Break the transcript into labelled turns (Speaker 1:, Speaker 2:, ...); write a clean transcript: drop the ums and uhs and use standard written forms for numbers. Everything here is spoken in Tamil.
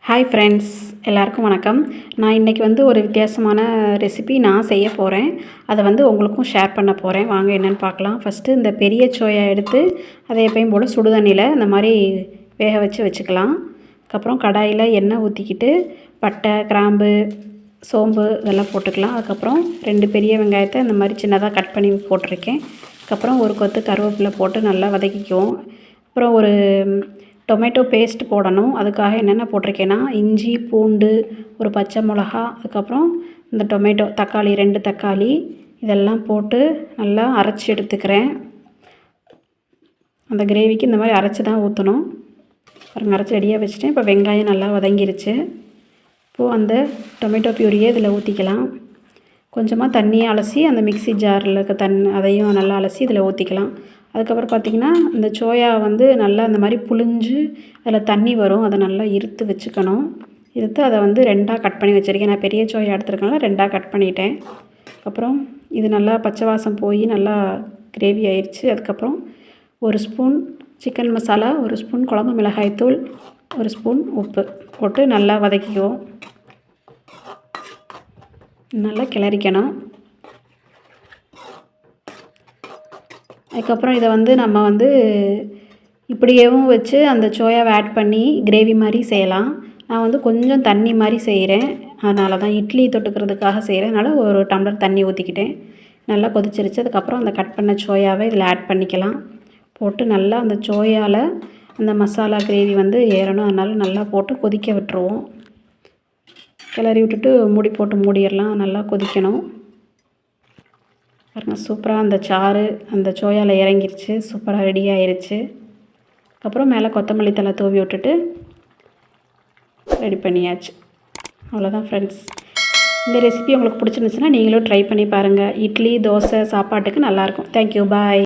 Speaker 1: ஹாய் ஃப்ரெண்ட்ஸ், எல்லாருக்கும் வணக்கம். நான் இன்றைக்கி ஒரு வித்தியாசமான ரெசிபி நான் செய்ய போகிறேன். அதை உங்களுக்கும் ஷேர் பண்ண போகிறேன். வாங்க என்னென்னு பார்க்கலாம். ஃபஸ்ட்டு இந்த பெரிய சோயா எடுத்து அதை எப்பயும் போல் சுடுதண்ணியில் இந்த மாதிரி வேக வச்சுக்கலாம். அதுக்கப்புறம் கடாயில் எண்ணெய் ஊற்றிக்கிட்டு பட்டை, கிராம்பு, சோம்பு இதெல்லாம் போட்டுக்கலாம். அதுக்கப்புறம் 2 பெரிய வெங்காயத்தை இந்த மாதிரி சின்னதாக கட் பண்ணி போட்டிருக்கேன். அதுக்கப்புறம் ஒரு கொத்து கருவேப்பிலை போட்டு நல்லா வதக்கிக்குவோம். அப்புறம் ஒரு டொமேட்டோ பேஸ்ட் போடணும். அதுக்காக என்னென்ன போட்டிருக்கேன்னா, இஞ்சி, பூண்டு, ஒரு பச்சை மிளகா, அதுக்கப்புறம் இந்த டொமேட்டோ, தக்காளி 2 தக்காளி இதெல்லாம் போட்டு நல்லா அரைச்சி எடுத்துக்கிறேன். அந்த கிரேவிக்கு இந்த மாதிரி அரைச்சி தான் ஊற்றணும். பாருங்கள், அரைச்சி ரெடியாக வச்சுட்டேன். இப்போ வெங்காயம் நல்லா வதங்கிருச்சு. இப்போது அந்த டொமேட்டோ பியூரியை இதில் ஊற்றிக்கலாம். கொஞ்சமாக தண்ணியை அலசி அந்த மிக்ஸி ஜாரில் இருக்க அதையும் நல்லா அலசி இதில் ஊற்றிக்கலாம். அதுக்கப்புறம் பார்த்திங்கன்னா, இந்த சோயா நல்லா இந்த மாதிரி புழிஞ்சு அதில் தண்ணி வரும். அதை நல்லா இறுத்து வச்சுக்கணும். இறுத்து அதை 2ஆக கட் பண்ணி வச்சுருக்கேன். நான் பெரிய சோயா எடுத்துருக்கனால 2ஆக கட் பண்ணிட்டேன். அப்புறம் இது நல்லா பச்சை வாசம் போய் நல்லா கிரேவி ஆயிடுச்சு. அதுக்கப்புறம் 1 ஸ்பூன் சிக்கன் மசாலா, 1 ஸ்பூன் குழம்பு மிளகாய்த்தூள், 1 ஸ்பூன் உப்பு போட்டு நல்லா வதக்கிக்குவோம். நல்லா கிளறிக்கணும். அதுக்கப்புறம் இதை நம்ம இப்படியேவும் வச்சு அந்த சோயாவை ஆட் பண்ணி கிரேவி மாதிரி செய்யலாம். நான் கொஞ்சம் தண்ணி மாதிரி செய்கிறேன். அதனால தான் இட்லி தொட்டுக்கிறதுக்காக செய்கிறேன். அதனால் 1 டம்ளர் தண்ணி ஊற்றிக்கிட்டேன். நல்லா கொதிச்சிருச்சு. அதுக்கப்புறம் அந்த கட் பண்ண சோயாவை இதில் ஆட் பண்ணிக்கலாம். போட்டு நல்லா அந்த சோயாவில் அந்த மசாலா கிரேவி ஏறணும். அதனால் நல்லா போட்டு கொதிக்க விட்டுருவோம். கிளறி விட்டுட்டு மூடி போட்டு மூடிடலாம். நல்லா கொதிக்கணும். பாருங்கள், சூப்பராக அந்த சாறு அந்த சோயாவில் இறங்கிருச்சு. சூப்பராக ரெடி ஆயிருச்சு. அப்புறம் மேலே கொத்தமல்லி தழை தூவி விட்டுட்டு ரெடி பண்ணியாச்சு. அவ்வளோதான் ஃப்ரெண்ட்ஸ். இந்த ரெசிபி உங்களுக்கு பிடிச்சிருந்துச்சுன்னா நீங்களும் ட்ரை பண்ணி பாருங்கள். இட்லி, தோசை, சாப்பாட்டுக்கு நல்லாயிருக்கும். தேங்க்யூ, பாய்.